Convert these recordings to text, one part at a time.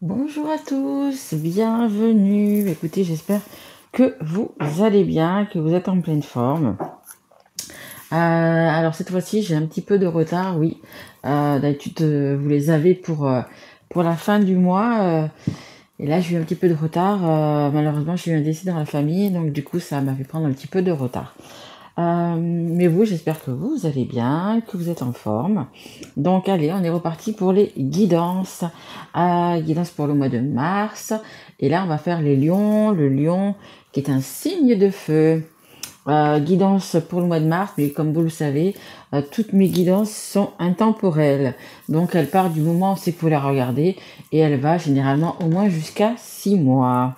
Bonjour à tous, bienvenue. Écoutez, j'espère que vous allez bien, que vous êtes en pleine forme. Alors cette fois-ci, j'ai un petit peu de retard, oui. D'habitude, vous les avez pour la fin du mois. Et là, j'ai eu un petit peu de retard. Malheureusement, j'ai eu un décès dans la famille, donc du coup, ça m'a fait prendre un petit peu de retard. Mais vous, j'espère que vous allez bien, que vous êtes en forme. Donc allez, on est reparti pour les guidances. Guidance pour le mois de mars. Et là, on va faire les lions. Le lion qui est un signe de feu. Guidance pour le mois de mars, mais comme vous le savez, toutes mes guidances sont intemporelles. Donc elle part du moment où c'est qu'il faut la regarder et elle va généralement au moins jusqu'à 6 mois.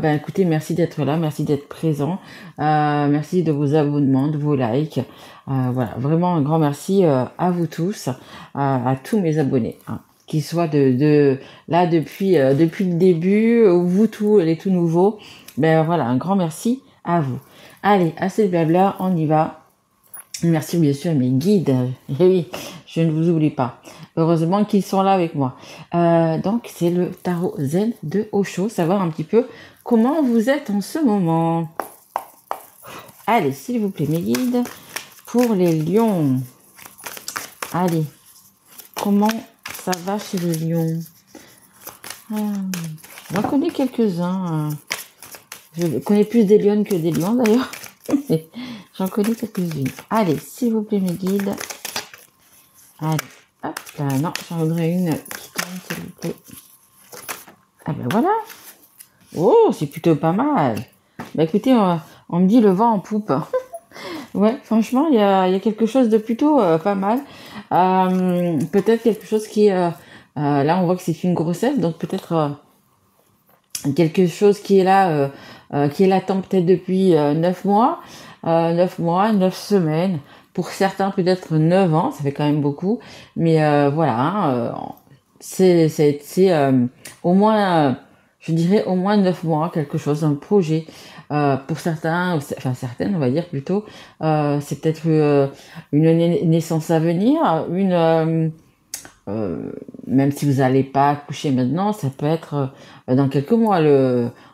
Écoutez, merci d'être là, merci d'être présent, merci de vos abonnements, de vos likes. Voilà, vraiment un grand merci à vous tous, à tous mes abonnés, hein, qu'ils soient de là depuis le début, ou vous tous les tout nouveaux. Ben voilà, un grand merci à vous. Allez, assez de blabla, on y va. Merci bien sûr à mes guides. Eh oui, je ne vous oublie pas. Heureusement qu'ils sont là avec moi. Donc c'est le tarot zen de Osho. Savoir un petit peu comment vous êtes en ce moment. Allez, s'il vous plaît, mes guides, pour les lions. Allez, comment ça va chez les lions? J'en connais quelques-uns. Je connais plus des lionnes que des lions d'ailleurs. J'en connais quelques-unes. Allez, s'il vous plaît, mes guides. Allez, hop là. Non, j'en voudrais une qui tombe, s'il vous plaît. Ah ben voilà. Oh, c'est plutôt pas mal. Bah écoutez, on me dit le vent en poupe. Ouais, franchement, il y a quelque chose de plutôt pas mal. Peut-être quelque chose qui... là, on voit que c'est une grossesse, donc peut-être quelque chose qui est latent peut-être depuis 9 mois. 9 mois, 9 semaines. Pour certains, peut-être 9 ans, ça fait quand même beaucoup. Mais voilà, hein, c'est au moins, je dirais au moins 9 mois, quelque chose, un projet. Pour certains, enfin certaines, on va dire plutôt, c'est peut-être une naissance à venir, euh, même si vous n'allez pas accoucher maintenant, ça peut être dans quelques mois.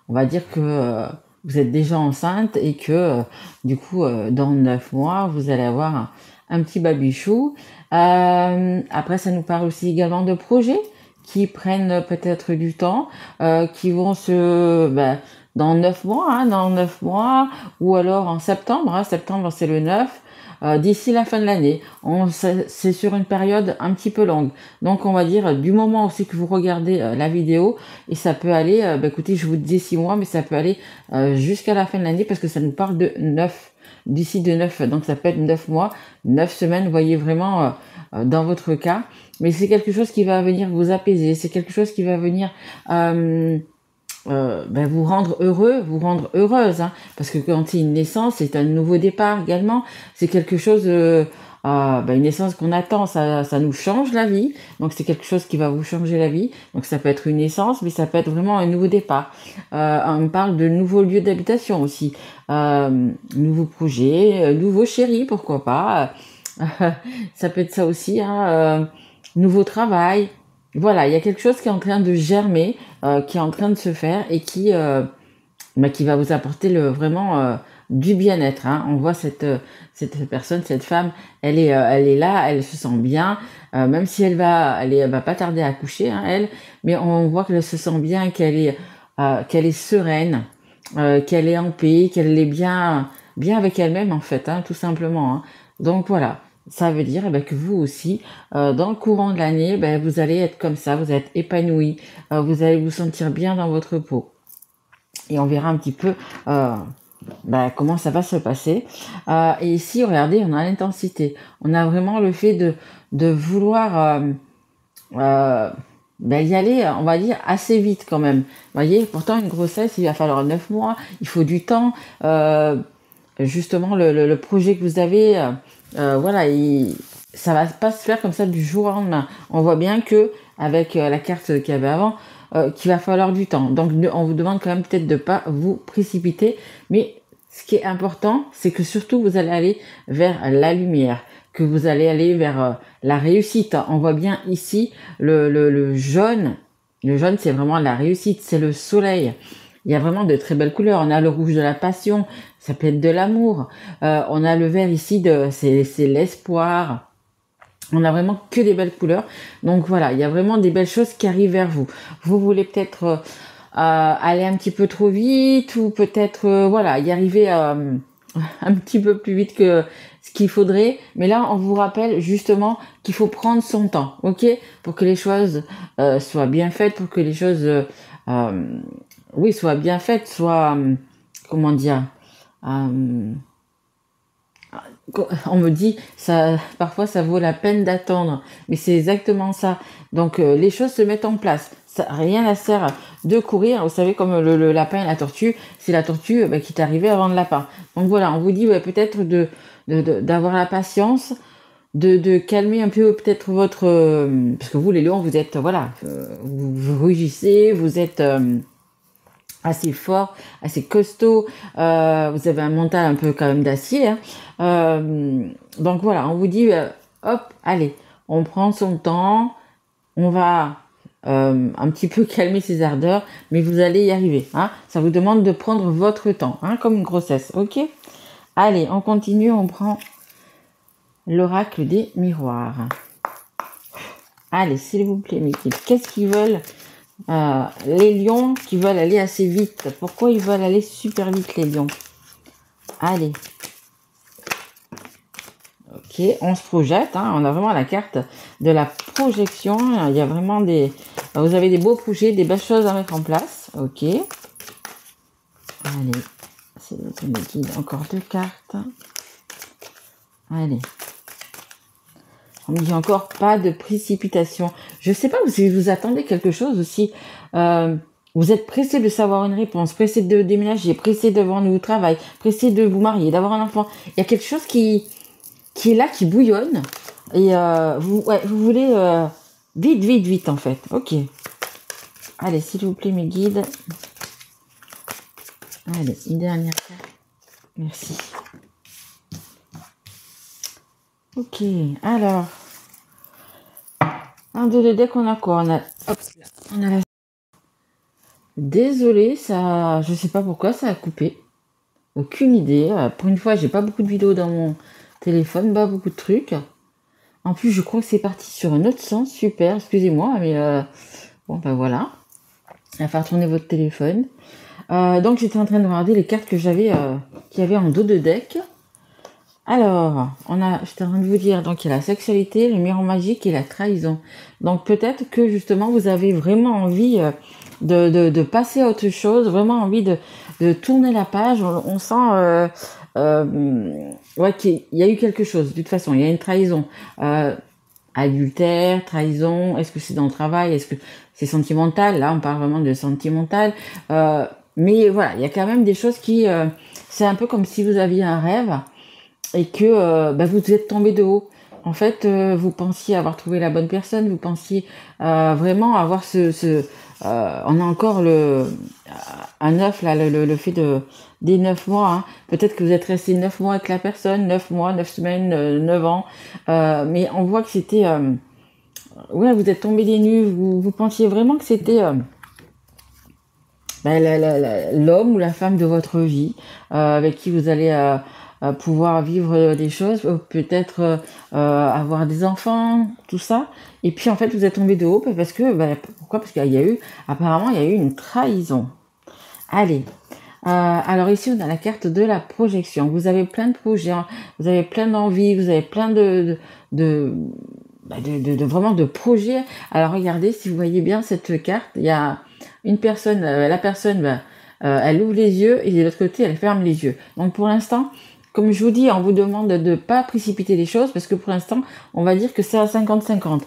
On va dire que vous êtes déjà enceinte et que du coup, dans 9 mois, vous allez avoir un petit babichou. Après, ça nous parle aussi également de projets qui prennent peut-être du temps, qui vont dans 9 mois, dans 9 mois, ou alors en septembre, septembre c'est le 9, d'ici la fin de l'année. C'est sur une période un petit peu longue. Donc on va dire du moment aussi que vous regardez la vidéo, et ça peut aller, écoutez, je vous dis 6 mois, mais ça peut aller jusqu'à la fin de l'année parce que ça nous parle de 9, d'ici de 9, donc ça peut être 9 mois, 9 semaines, vous voyez vraiment dans votre cas. Mais c'est quelque chose qui va venir vous apaiser, c'est quelque chose qui va venir vous rendre heureux, vous rendre heureuse, hein, parce que quand c'est une naissance, c'est un nouveau départ également. C'est quelque chose, une naissance qu'on attend, ça nous change la vie. Donc c'est quelque chose qui va vous changer la vie. Donc ça peut être une naissance, mais ça peut être vraiment un nouveau départ. On parle de nouveaux lieux d'habitation aussi, nouveaux projets, nouveaux chéris, pourquoi pas. Ça peut être ça aussi, hein, nouveau travail. Voilà, il y a quelque chose qui est en train de germer, qui est en train de se faire et qui va vous apporter vraiment du bien-être, hein. On voit cette personne, cette femme, elle est là, elle se sent bien, même si elle va pas tarder à accoucher, hein, elle, mais on voit qu'elle se sent bien, qu'elle est sereine, qu'elle est en paix, qu'elle est bien avec elle-même en fait, hein, tout simplement, hein. Donc voilà. Ça veut dire que vous aussi, dans le courant de l'année, vous allez être comme ça, vous allez être épanoui, vous allez vous sentir bien dans votre peau. Et on verra un petit peu comment ça va se passer. Et ici, regardez, on a l'intensité. On a vraiment le fait de vouloir y aller, on va dire, assez vite quand même. Vous voyez, pourtant, une grossesse, il va falloir 9 mois, il faut du temps. Justement, le projet que vous avez, voilà, ça va pas se faire comme ça du jour au lendemain. On voit bien que avec la carte qu'il y avait avant, qu'il va falloir du temps. Donc, on vous demande quand même peut-être de pas vous précipiter. Mais ce qui est important, c'est que surtout vous allez aller vers la lumière, que vous allez aller vers la réussite. On voit bien ici le jaune Le jaune, c'est vraiment la réussite, c'est le soleil. Il y a vraiment de très belles couleurs. On a le rouge de la passion, ça peut être de l'amour. On a le vert ici, c'est l'espoir. On a vraiment que des belles couleurs. Donc voilà, il y a vraiment des belles choses qui arrivent vers vous. Vous voulez peut-être aller un petit peu trop vite ou peut-être voilà, y arriver un petit peu plus vite que ce qu'il faudrait. Mais là, on vous rappelle justement qu'il faut prendre son temps, ok, pour que les choses soient bien faites, pour que les choses, oui, soient bien faites, soient, comment dire, euh, on me dit ça, parfois ça vaut la peine d'attendre, mais c'est exactement ça. Donc les choses se mettent en place. Ça, rien ne sert de courir. Vous savez, comme le lapin et la tortue, c'est la tortue qui est arrivée avant le lapin. Donc voilà, on vous dit peut-être d'avoir la patience, de calmer un peu peut-être votre, parce que vous les lions, vous êtes voilà, vous rugissez, vous êtes assez fort, assez costaud, vous avez un mental un peu quand même d'acier, hein. Donc voilà, on vous dit, hop, allez, on prend son temps, on va un petit peu calmer ses ardeurs, mais vous allez y arriver, hein. Ça vous demande de prendre votre temps, hein, comme une grossesse, ok? Allez, on continue, on prend l'oracle des miroirs. Allez, s'il vous plaît, Mickey, qu'est-ce qu'ils veulent les lions qui veulent aller assez vite? Pourquoi ils veulent aller super vite, les lions? Allez. Ok, on se projette, hein, on a vraiment la carte de la projection. Il y a vraiment vous avez des beaux projets, des belles choses à mettre en place. Ok. Allez, c'est le guide, encore 2 cartes. Allez. On me dit encore pas de précipitation. Je sais pas si vous attendez quelque chose aussi. Vous êtes pressé de savoir une réponse, pressé de déménager, pressé de vendre au travail, pressé de vous marier, d'avoir un enfant. Il y a quelque chose qui est là, qui bouillonne. Et vous voulez vite en fait. Ok. Allez, s'il vous plaît, mes guides. Allez, une dernière carte. Merci. Ok, alors. Un de deck, on a quoi? On a la... Désolée, ça, je sais pas pourquoi ça a coupé. Aucune idée. Pour une fois, j'ai pas beaucoup de vidéos dans mon téléphone, pas beaucoup de trucs. En plus, je crois que c'est parti sur un autre sens. Super, excusez-moi, mais bon, ben voilà. Il va falloir tourner votre téléphone. Donc, j'étais en train de regarder les cartes que j'avais, qu'il y avait en dos de deck. Alors, j'étais en train de vous dire, donc il y a la sexualité, le miroir magique et la trahison. Donc peut-être que justement vous avez vraiment envie de passer à autre chose, vraiment envie de tourner la page. On sent ouais, qu'il y a eu quelque chose, de toute façon, il y a une trahison. Adultère, trahison, est-ce que c'est dans le travail, est-ce que c'est sentimental? Là, on parle vraiment de sentimental. Mais voilà, il y a quand même des choses qui... c'est un peu comme si vous aviez un rêve et que vous êtes tombé de haut. En fait, vous pensiez avoir trouvé la bonne personne, vous pensiez vraiment avoir on a encore un œuf là, le fait des 9 mois. Hein. Peut-être que vous êtes resté 9 mois avec la personne, 9 mois, 9 semaines, 9 ans. Mais on voit que c'était... ouais, vous êtes tombé des nues, vous pensiez vraiment que c'était... l'homme ou la femme de votre vie, avec qui vous allez pouvoir vivre des choses, peut-être avoir des enfants, tout ça. Et puis en fait, vous êtes tombé de haut parce que, pourquoi? Parce apparemment, il y a eu une trahison. Allez. Alors ici, on a la carte de la projection. Vous avez plein de projets, hein, vous avez plein d'envies, vous avez plein vraiment de projets. Alors regardez, si vous voyez bien cette carte, il y a une personne, la personne, elle ouvre les yeux et de l'autre côté, elle ferme les yeux. Donc pour l'instant, comme je vous dis, on vous demande de ne pas précipiter les choses parce que pour l'instant, on va dire que c'est à 50-50.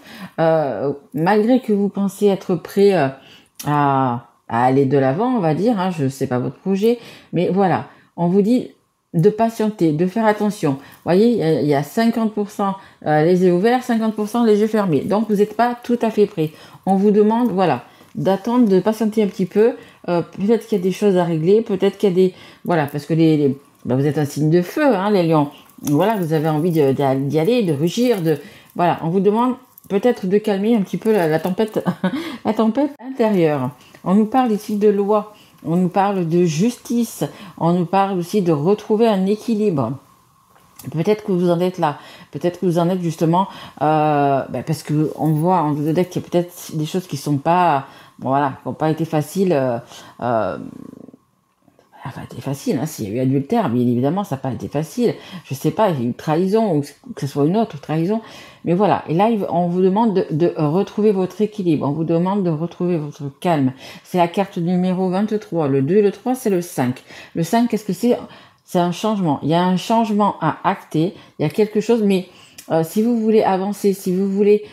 Malgré que vous pensiez être prêt à aller de l'avant, on va dire, hein, je ne sais pas votre projet, mais voilà, on vous dit de patienter, de faire attention. Vous voyez, il y a 50% les yeux ouverts, 50% les yeux fermés. Donc, vous n'êtes pas tout à fait prêt. On vous demande, voilà, d'attendre, de patienter un petit peu. Peut-être qu'il y a des choses à régler, peut-être qu'il y a des... Voilà, parce que vous êtes un signe de feu, hein, les lions. Voilà, vous avez envie d'y aller, de rugir, voilà, on vous demande peut-être de calmer un petit peu la tempête, la tempête intérieure. On nous parle ici de loi, on nous parle de justice, on nous parle aussi de retrouver un équilibre. Peut-être que vous en êtes là, peut-être que vous en êtes justement, parce que on voit en deck qu'il y a peut-être des choses qui sont pas, bon, voilà, qui n'ont pas été faciles. Enfin, été facile, hein, s'il y a eu adultère, bien évidemment, ça n'a pas été facile. Je sais pas, il y a eu trahison, ou que ce soit une autre trahison. Mais voilà, et là, on vous demande de retrouver votre équilibre, on vous demande de retrouver votre calme. C'est la carte numéro 23, le 2 et le 3, c'est le 5. Le 5, qu'est-ce que c'est? C'est un changement. Il y a un changement à acter, il y a quelque chose, mais si vous voulez avancer, si vous voulez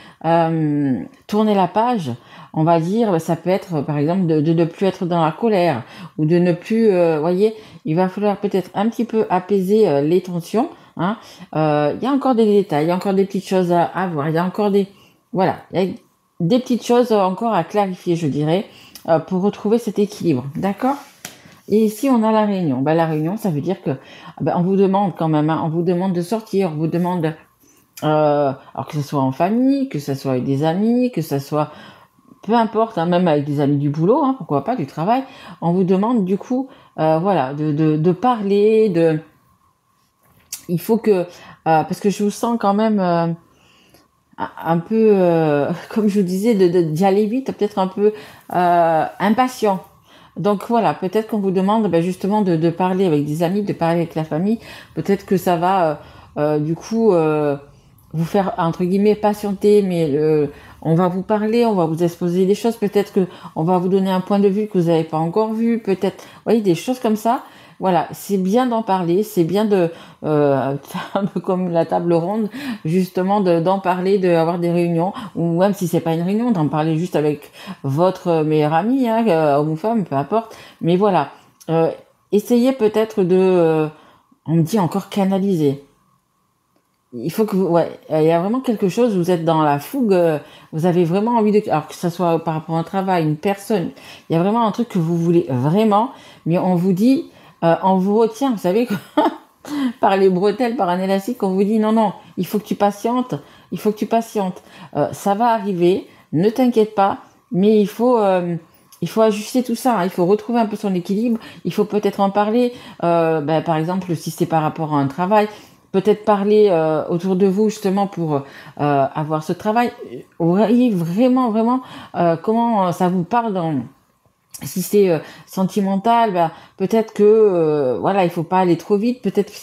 tourner la page, on va dire, ça peut être par exemple de ne plus être dans la colère ou de ne plus, voyez, il va falloir peut-être un petit peu apaiser les tensions. Hein. Il y a encore des détails, il y a encore des petites choses à voir, il y a encore des, voilà, il y a des petites choses encore à clarifier, je dirais, pour retrouver cet équilibre, d'accord? Et ici, on a la réunion. Ben, la réunion, ça veut dire que on vous demande quand même, hein, on vous demande de sortir, on vous demande, alors que ce soit en famille, que ce soit avec des amis, que ce soit, peu importe, hein, même avec des amis du boulot, hein, pourquoi pas, du travail, on vous demande du coup, voilà, de parler, il faut que, parce que je vous sens quand même un peu, comme je vous disais, d'y aller vite, peut-être un peu impatient. Donc voilà, peut-être qu'on vous demande justement de parler avec des amis, de parler avec la famille. Peut-être que ça va du coup vous faire entre guillemets patienter, mais on va vous parler, on va vous exposer des choses. Peut-être que on va vous donner un point de vue que vous n'avez pas encore vu. Peut-être, vous voyez, des choses comme ça. Voilà, c'est bien d'en parler, c'est bien de faire un peu comme la table ronde, justement d'en parler, d'avoir des réunions, ou même si c'est pas une réunion, d'en parler juste avec votre meilleur ami, hein, homme ou femme, peu importe. Mais voilà, essayez peut-être on me dit encore canaliser. Il faut que ouais, il y a vraiment quelque chose, vous êtes dans la fougue, vous avez vraiment envie alors que ça soit par rapport à un travail, une personne, il y a vraiment un truc que vous voulez vraiment, mais on vous dit, on vous retient, vous savez, par les bretelles, par un élastique, on vous dit non, non, il faut que tu patientes, il faut que tu patientes. Ça va arriver, ne t'inquiète pas, mais il faut ajuster tout ça, hein, il faut retrouver un peu son équilibre, il faut peut-être en parler, par exemple, si c'est par rapport à un travail, peut-être parler autour de vous justement pour avoir ce travail. Vous voyez vraiment, vraiment comment ça vous parle si c'est sentimental, peut-être que voilà, il faut pas aller trop vite. Peut-être que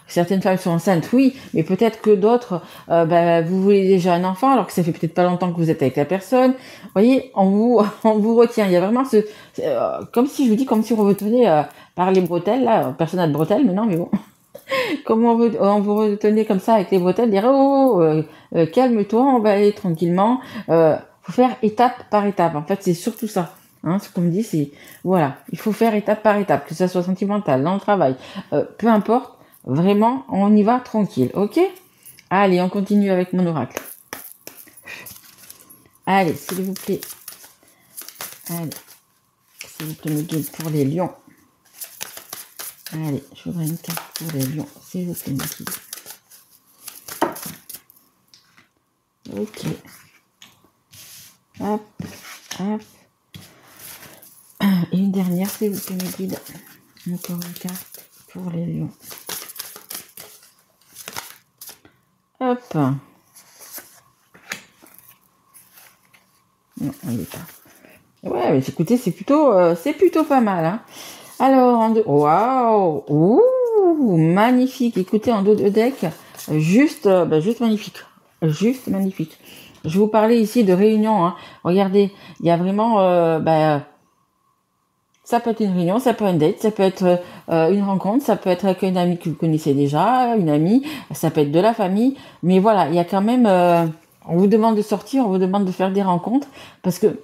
certaines femmes sont enceintes, oui, mais peut-être que d'autres, vous voulez déjà un enfant alors que ça fait peut-être pas longtemps que vous êtes avec la personne. Vous voyez, on vous retient. Il y a vraiment comme si je vous dis, comme si on retenait par les bretelles là. Personne n'a de bretelles, mais non, mais bon. Comment on vous retenait comme ça avec les bretelles, dire calme-toi, on va aller tranquillement. Faut faire étape par étape. En fait, c'est surtout ça. Hein, ce qu'on me dit, c'est voilà, il faut faire étape par étape, que ça soit sentimental, dans le travail, peu importe. Vraiment, on y va tranquille, ok? Allez, on continue avec mon oracle. Allez, s'il vous plaît. Allez, s'il vous plaît, mes guides pour les lions. Allez, je voudrais une carte pour les lions, s'il vous plaît, mes guides. Ok. Hop, hop. Et une dernière, s'il vous plaît, mes guides. Encore une carte pour les lions. Hop. Non, il n'est pas. Ouais, mais écoutez, c'est plutôt pas mal. Hein. Alors, waouh, ouh, magnifique. Écoutez, en dos de deck, juste magnifique. Juste magnifique. Je vous parlais ici de réunion. Hein. Regardez, il y a vraiment, ça peut être une réunion, ça peut être une date, ça peut être une rencontre, ça peut être avec une amie que vous connaissez déjà, une amie, ça peut être de la famille. Mais voilà, il y a quand même, on vous demande de sortir, on vous demande de faire des rencontres parce que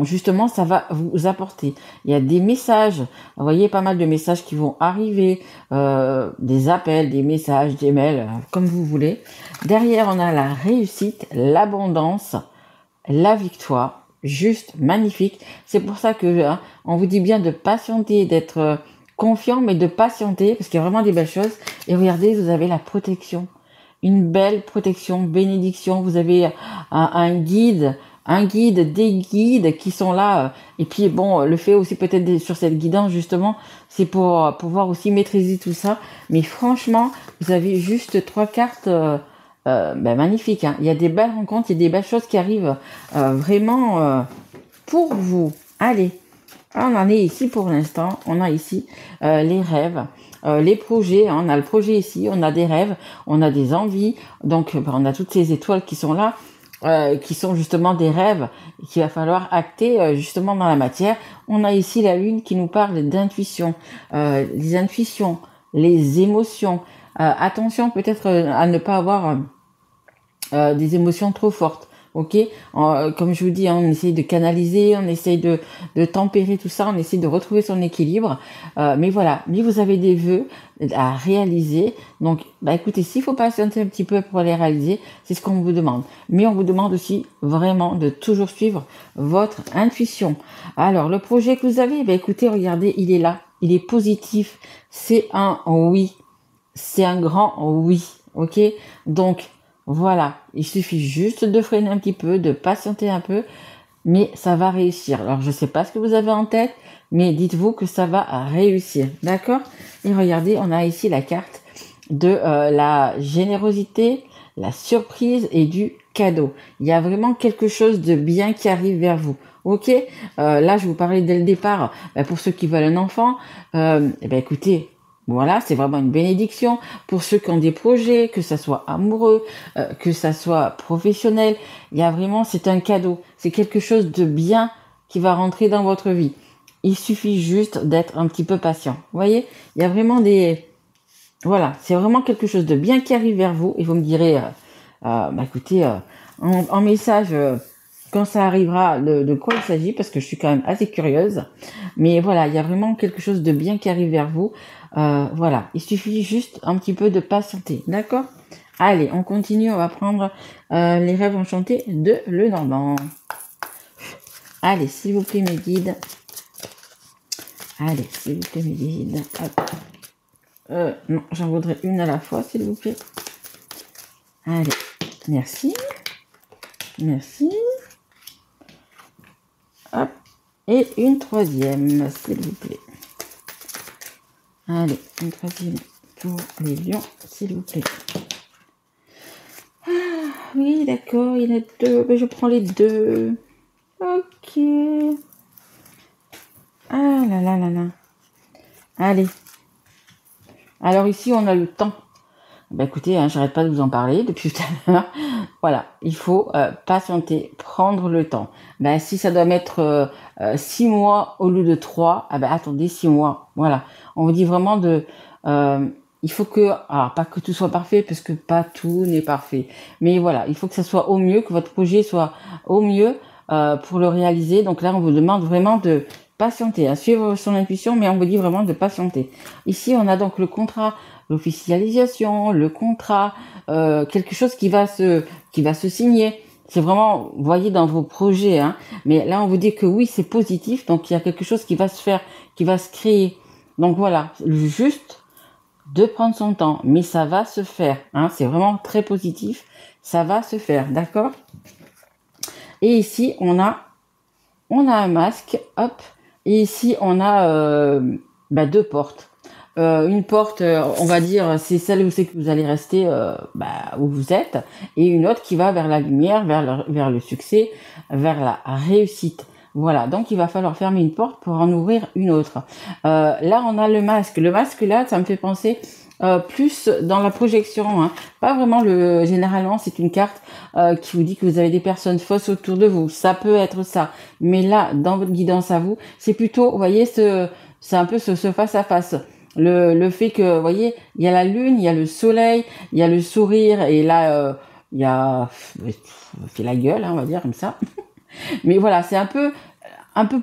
justement, ça va vous apporter. Il y a des messages, vous voyez, pas mal de messages qui vont arriver, des appels, des messages, des mails, comme vous voulez. Derrière, on a la réussite, l'abondance, la victoire, juste magnifique. C'est pour ça que on vous dit bien de patienter, d'être confiant, mais de patienter, parce qu'il y a vraiment des belles choses. Et regardez, vous avez la protection. une belle protection, bénédiction. Vous avez un guide, des guides qui sont là. Et puis bon, le fait aussi peut-être sur cette guidance justement, c'est pour pouvoir aussi maîtriser tout ça. Mais franchement, vous avez juste 3 cartes magnifiques. Hein. Il y a des belles rencontres, il y a des belles choses qui arrivent vraiment pour vous. Allez, on en est ici pour l'instant. On a ici les rêves. Les projets, hein, on a le projet ici, on a des rêves, on a des envies, donc on a toutes ces étoiles qui sont là, qui sont justement des rêves qu'il va falloir acter justement dans la matière. On a ici la lune qui nous parle d'intuition, les intuitions, les émotions. Attention peut-être à ne pas avoir des émotions trop fortes. Ok, comme je vous dis, hein, on essaye de canaliser, on essaye de tempérer tout ça, on essaye de retrouver son équilibre. Mais voilà, mais vous avez des vœux à réaliser. Donc, écoutez, s'il faut patienter un petit peu pour les réaliser, c'est ce qu'on vous demande. Mais on vous demande aussi vraiment de toujours suivre votre intuition. Alors, le projet que vous avez, écoutez, regardez, il est là, il est positif. C'est un oui, c'est un grand oui. Ok, donc voilà, il suffit juste de freiner un petit peu, de patienter un peu, mais ça va réussir. Alors, je ne sais pas ce que vous avez en tête, mais dites-vous que ça va réussir, d'accord? Et regardez, on a ici la carte de la générosité, la surprise et du cadeau. Il y a vraiment quelque chose de bien qui arrive vers vous. Ok, là, je vous parlais dès le départ, pour ceux qui veulent un enfant, écoutez, voilà, c'est vraiment une bénédiction pour ceux qui ont des projets, que ça soit amoureux, que ça soit professionnel. Il y a vraiment, c'est un cadeau. C'est quelque chose de bien qui va rentrer dans votre vie. Il suffit juste d'être un petit peu patient. Vous voyez, il y a vraiment voilà, c'est vraiment quelque chose de bien qui arrive vers vous. Et vous me direz, écoutez, en message, quand ça arrivera, de quoi il s'agit, parce que je suis quand même assez curieuse. Mais voilà, il y a vraiment quelque chose de bien qui arrive vers vous. Voilà, il suffit juste un petit peu de patienter, d'accord? Allez, on continue, on va prendre les rêves enchantés de Lenormand. Allez, s'il vous plaît, mes guides. Allez, s'il vous plaît, mes guides. Non, j'en voudrais une à la fois, s'il vous plaît. Allez, merci. Merci. Hop, et une troisième, s'il vous plaît. Allez, une troisième pour les lions, s'il vous plaît. Ah, oui, d'accord, il y en a 2. Mais je prends les 2. Ok. Ah là là là là. Allez. Alors ici, on a le temps. Écoutez, hein, j'arrête pas de vous en parler depuis tout à l'heure. Voilà, il faut patienter, prendre le temps. Si ça doit mettre 6 mois au lieu de 3, attendez 6 mois. Voilà, on vous dit vraiment il faut que, alors pas que tout soit parfait, parce que pas tout n'est parfait. Mais voilà, il faut que ça soit au mieux, que votre projet soit au mieux pour le réaliser. Donc là, on vous demande vraiment de patienter, à suivre son intuition, mais on vous dit vraiment de patienter. Ici, on a donc le contrat, l'officialisation, le contrat, quelque chose qui va se signer. C'est vraiment, vous voyez, dans vos projets, hein. Mais là, on vous dit que oui, c'est positif, donc il y a quelque chose qui va se faire, qui va se créer. Donc voilà, juste de prendre son temps, mais ça va se faire, hein. C'est vraiment très positif, ça va se faire, d'accord? Et ici, on a un masque, hop, et ici, on a 2 portes. Une porte, on va dire, c'est celle où c'est que vous allez rester où vous êtes, et une autre qui va vers la lumière, vers le succès, vers la réussite. Voilà, donc il va falloir fermer une porte pour en ouvrir une autre. Là, on a le masque. Le masque, là, ça me fait penser plus dans la projection, hein. Pas vraiment généralement, c'est une carte qui vous dit que vous avez des personnes fausses autour de vous. Ça peut être ça. Mais là, dans votre guidance à vous, c'est plutôt, vous voyez, c'est un peu ce face à face. Le fait que, vous voyez, il y a la lune, il y a le soleil, il y a le sourire, et là, il y a fait la gueule, hein, on va dire comme ça. Mais voilà, c'est un peu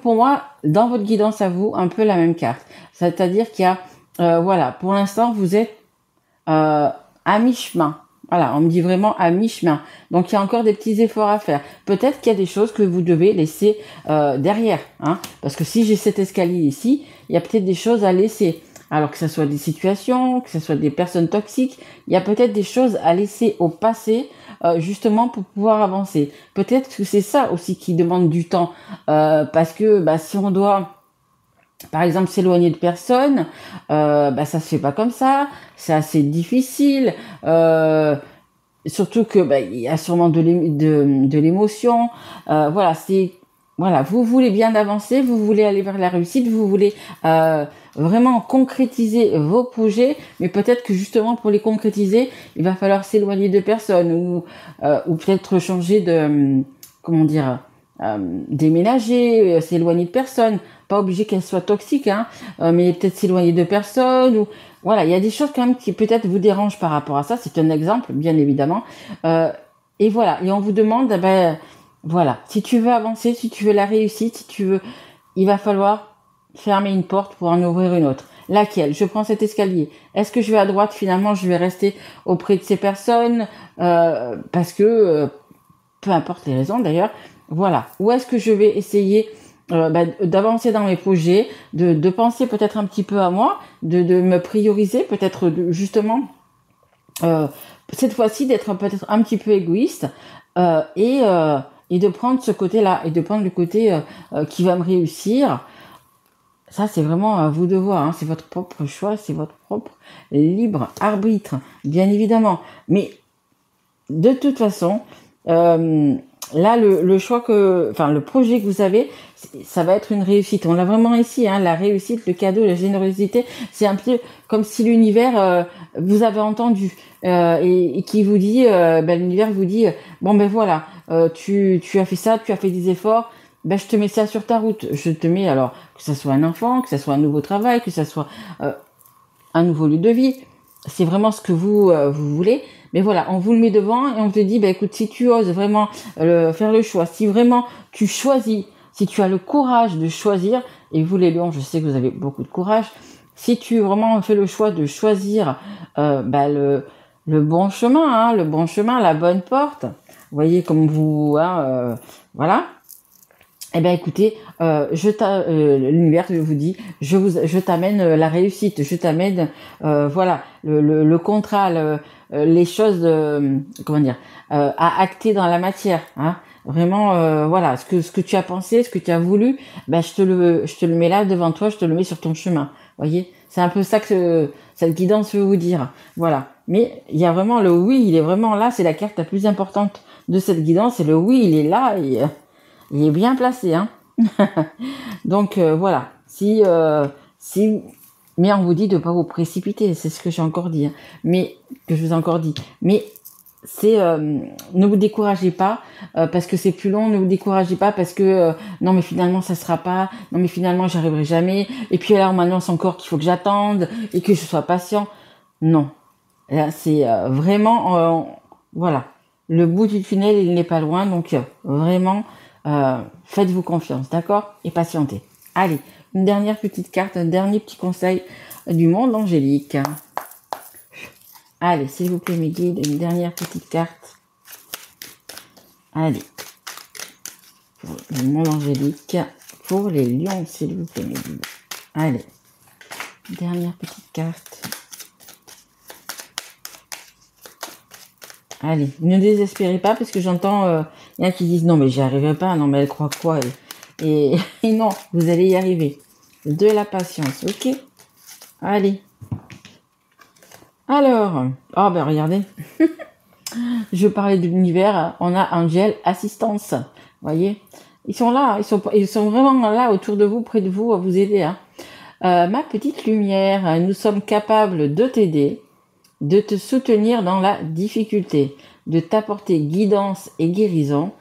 pour moi, dans votre guidance à vous, un peu la même carte. C'est-à-dire qu'il y a, voilà, pour l'instant, vous êtes à mi-chemin. Voilà, on me dit vraiment à mi-chemin. Donc, il y a encore des petits efforts à faire. Peut-être qu'il y a des choses que vous devez laisser derrière, hein. Parce que si j'ai cet escalier ici, il y a peut-être des choses à laisser. Alors que ce soit des situations, que ce soit des personnes toxiques, il y a peut-être des choses à laisser au passé, justement pour pouvoir avancer. Peut-être que c'est ça aussi qui demande du temps, parce que si on doit par exemple s'éloigner de personnes, ça se fait pas comme ça, c'est assez difficile, surtout que il y a sûrement de l'émotion, voilà, voilà, vous voulez bien avancer, vous voulez aller vers la réussite, vous voulez vraiment concrétiser vos projets, mais peut-être que justement pour les concrétiser, il va falloir s'éloigner de personnes ou peut-être changer de, comment dire, déménager, s'éloigner de personnes, pas obligé qu'elles soient toxiques, hein, mais peut-être s'éloigner de personnes ou voilà, il y a des choses quand même qui peut-être vous dérangent par rapport à ça. C'est un exemple, bien évidemment. Et voilà, et on vous demande, voilà, si tu veux avancer, si tu veux la réussite, si tu veux, il va falloir fermer une porte pour en ouvrir une autre. Laquelle? Je prends cet escalier. Est-ce que je vais à droite? Finalement, je vais rester auprès de ces personnes parce que, peu importe les raisons d'ailleurs, voilà. Ou est-ce que je vais essayer d'avancer dans mes projets, de penser peut-être un petit peu à moi, de me prioriser, peut-être justement, cette fois-ci d'être peut-être un petit peu égoïste et de prendre ce côté-là, et de prendre le côté qui va me réussir. Ça, c'est vraiment à vous de voir, hein. C'est votre propre choix, c'est votre propre libre arbitre, bien évidemment. Mais de toute façon, là, le choix le projet que vous avez, ça va être une réussite. On l'a vraiment ici, hein, la réussite, le cadeau, la générosité. C'est un peu comme si l'univers vous avait entendu et qui vous dit, l'univers vous dit, voilà, tu as fait ça, tu as fait des efforts. Je te mets ça sur ta route. Je te mets alors que ça soit un enfant, que ça soit un nouveau travail, que ça soit un nouveau lieu de vie. C'est vraiment ce que vous voulez. Mais voilà, on vous le met devant et on te dit, écoute, si tu oses vraiment faire le choix, si vraiment tu choisis, si tu as le courage de choisir, et vous les lions, je sais que vous avez beaucoup de courage, si tu vraiment fais le choix de choisir le bon chemin, hein, le bon chemin, la bonne porte, vous voyez comme vous, voilà. Eh bien, écoutez, l'univers vous dit, je t'amène la réussite, je t'amène, voilà, le contrat, les choses, à acter dans la matière, hein. Vraiment, voilà, ce que tu as pensé, ce que tu as voulu, je te le mets là devant toi, je te le mets sur ton chemin. Voyez, c'est un peu ça que cette guidance veut vous dire. Voilà. Mais il y a vraiment le oui, il est vraiment là, c'est la carte la plus importante de cette guidance, et le oui, il est là. Il est bien placé, hein. Donc voilà. Mais on vous dit de pas vous précipiter, c'est ce que j'ai encore dit, hein. Mais que je vous ai encore dit. Mais c'est ne vous découragez pas parce que c'est plus long, ne vous découragez pas parce que non mais finalement ça sera pas, non mais finalement j'y arriverai jamais. Et puis alors maintenant c'est encore qu'il faut que j'attende et que je sois patient. Non, là c'est vraiment voilà. Le bout du tunnel, il n'est pas loin, donc vraiment, faites-vous confiance, d'accord? Et patientez. Allez, une dernière petite carte, un dernier petit conseil du monde angélique. Allez, s'il vous plaît, mes guides, une dernière petite carte. Allez, pour le monde angélique, pour les lions, s'il vous plaît, mes guides. Allez, dernière petite carte. Allez, ne désespérez pas parce que j'entends il y en a qui disent non mais j'y arriverai pas, non mais elle croit quoi et non, vous allez y arriver. De la patience, ok? Allez. Alors, regardez, je parlais de l'univers, on a Angel Assistance, voyez? Ils sont là, ils sont vraiment là autour de vous, près de vous, à vous aider, hein. Ma petite lumière, nous sommes capables de t'aider, de te soutenir dans la difficulté, de t'apporter guidance et guérison.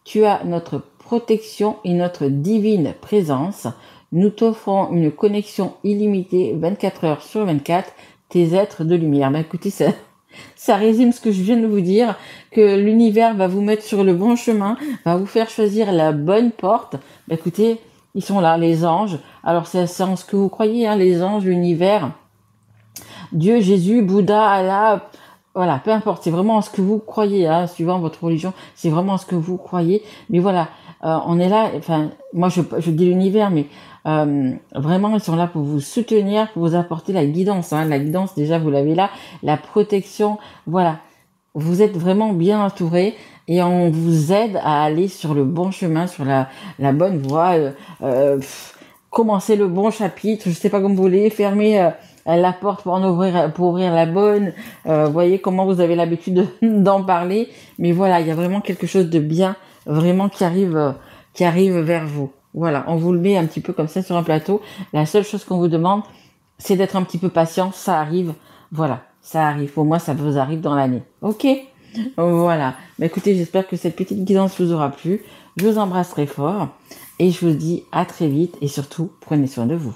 Tu as notre protection et notre divine présence. Nous t'offrons une connexion illimitée 24 heures sur 24, tes êtres de lumière. Écoutez, ça résume ce que je viens de vous dire, que l'univers va vous mettre sur le bon chemin, va vous faire choisir la bonne porte. Écoutez, ils sont là, les anges. Alors c'est en ce que vous croyez, hein, les anges, l'univers, Dieu, Jésus, Bouddha, Allah, voilà, peu importe, c'est vraiment ce que vous croyez, hein, suivant votre religion, c'est vraiment ce que vous croyez. Mais voilà, On est là, enfin, moi je dis l'univers, mais vraiment ils sont là pour vous soutenir, pour vous apporter la guidance. Hein. La guidance, déjà vous l'avez là, la protection, voilà. Vous êtes vraiment bien entouré et on vous aide à aller sur le bon chemin, sur la bonne voie. Commencer le bon chapitre, je sais pas comme vous voulez, fermer la porte pour ouvrir la bonne. Voyez comment vous avez l'habitude d'en parler, mais voilà, il y a vraiment quelque chose de bien, vraiment qui arrive vers vous. Voilà, on vous le met un petit peu comme ça sur un plateau. La seule chose qu'on vous demande, c'est d'être un petit peu patient, ça arrive. Voilà, ça arrive. Pour moi, ça vous arrive dans l'année. Ok? Voilà. Bah, écoutez, j'espère que cette petite guidance vous aura plu. Je vous embrasse très fort et je vous dis à très vite et surtout, prenez soin de vous.